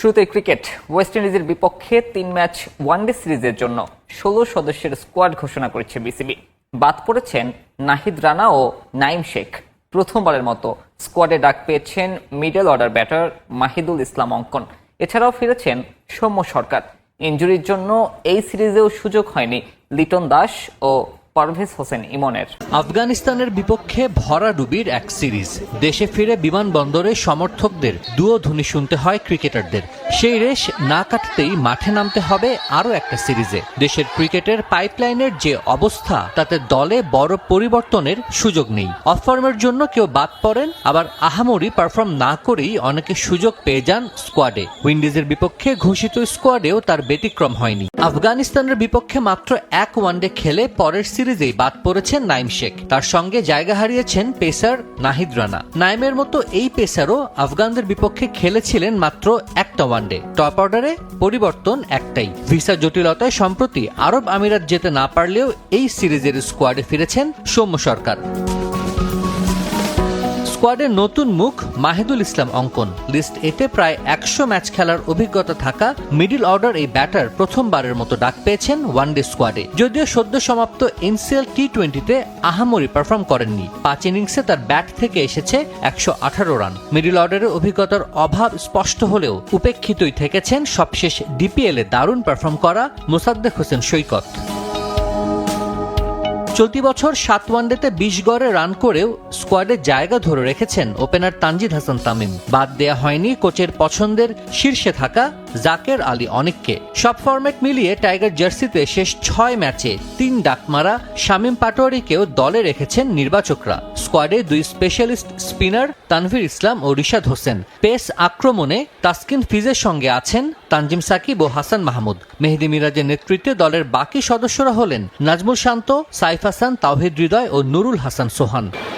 শুরুতে cricket. West ইন্ডিজের বিপক্ষে 3 ম্যাচ ওয়ানডে সিরিজের জন্য 16 সদস্যের স্কোয়াড ঘোষণা করেছে বিসিবি। বাদ পড়েছেন নাহিদ রানা ও নাইম শেখ। প্রথমবারের মতো স্কোয়াডে ডাক পেয়েছেন মিডল অর্ডার ব্যাটার মাহিদুল ইসলাম অঙ্কন। এছাড়াও ফিরেছেন সৌম্য সরকার। ইনজুরির জন্য এই সিরিজেও সুযোগ হয়নি লিটন দাস ও পারভেজ হোসেন ইমনের। আফগানিস্তানের বিপক্ষে ভরাডুবির এক সিরিজ। দেশে ফিরে বিমানবন্দরে সমর্থকদের দুয়োধ্বনি শুনতে হয় ক্রিকেটারদের। সেই রেশ না কাটতেই মাঠে নামতে হবে আরও একটা সিরিজে। দেশের ক্রিকেটের পাইপলাইনের যে অবস্থা, তাতে দলে বড় পরিবর্তনের সুযোগ নেই। অফ ফর্মের জন্য কেউ বাদ পড়েন, আবার আহামরি পারফর্ম না করেই অনেকে সুযোগ পেয়ে যান স্কোয়াডে। উইন্ডিজের বিপক্ষে ঘোষিত স্কোয়াডেও তার ব্যতিক্রম হয়নি। আফগানিস্তানের বিপক্ষে মাত্র এক ওয়ানডে খেলে পরের সিরিজেই বাদ পড়েছেন নাইম শেখ। তার সঙ্গে জায়গা হারিয়েছেন পেসার নাহিদ রানা। নাইমের মতো এই পেসারও আফগানদের বিপক্ষে খেলেছিলেন মাত্র একটা ওয়ানডে। টপ অর্ডারে পরিবর্তন একটাই, ভিসা জটিলতায় সম্প্রতি আরব আমিরাত যেতে না পারলেও এই সিরিজের স্কোয়াডে ফিরেছেন সৌম্য সরকার। স্কোয়াডের নতুন মুখ মাহিদুল ইসলাম অঙ্কন। লিস্ট এতে প্রায় 100 ম্যাচ খেলার অভিজ্ঞতা থাকা মিডল অর্ডার এই ব্যাটার প্রথমবারের মতো ডাক পেয়েছেন ওয়ানডে স্কোয়াডে। যদিও সদ্য সমাপ্ত এনসিএল টি20-তে আহামরি পারফর্ম করেননি। 5 ইনিংসে তার ব্যাট থেকে এসেছে 118 রান। মিডল অর্ডারের অভিজ্ঞতার অভাব স্পষ্ট হলেও উপেক্ষিতই থেকেছেন সবশেষ ডিপিএলে দারুণ পারফর্ম করা মোসাদ্দেক হোসেন সৈকত। চলতি বছর 7 ওয়ানডেতে 20 গড়ে রান করেও স্কোয়াডে জায়গা ধরে রেখেছেন ওপেনার তানজিদ হাসান তামিম। বাদ দেয়া হয়নি কোচের পছন্দের শীর্ষে থাকা জাকের আলী অনেককে। সব ফরম্যাট মিলিয়ে টাইগার জার্সিতে শেষ 6 ম্যাচে 3 ডাক মারা শামীম পাটোয়ারিকেও দলে রেখেছেন নির্বাচকরা। স্কোয়াডে 2 স্পেশালিস্ট স্পিনার তানভীর ইসলাম ও রিশাদ হোসেন। পেস আক্রমণে তাসকিন ফিজের সঙ্গে আছেন তানজিম সাকিব ও হাসান মাহমুদ। মেহেদী মিরাজের নেতৃত্বে দলের বাকি সদস্যরা হলেন নাজমুল শান্ত, সাইফ হাসান, তাওহিদ হৃদয় ও নুরুল হাসান সোহান।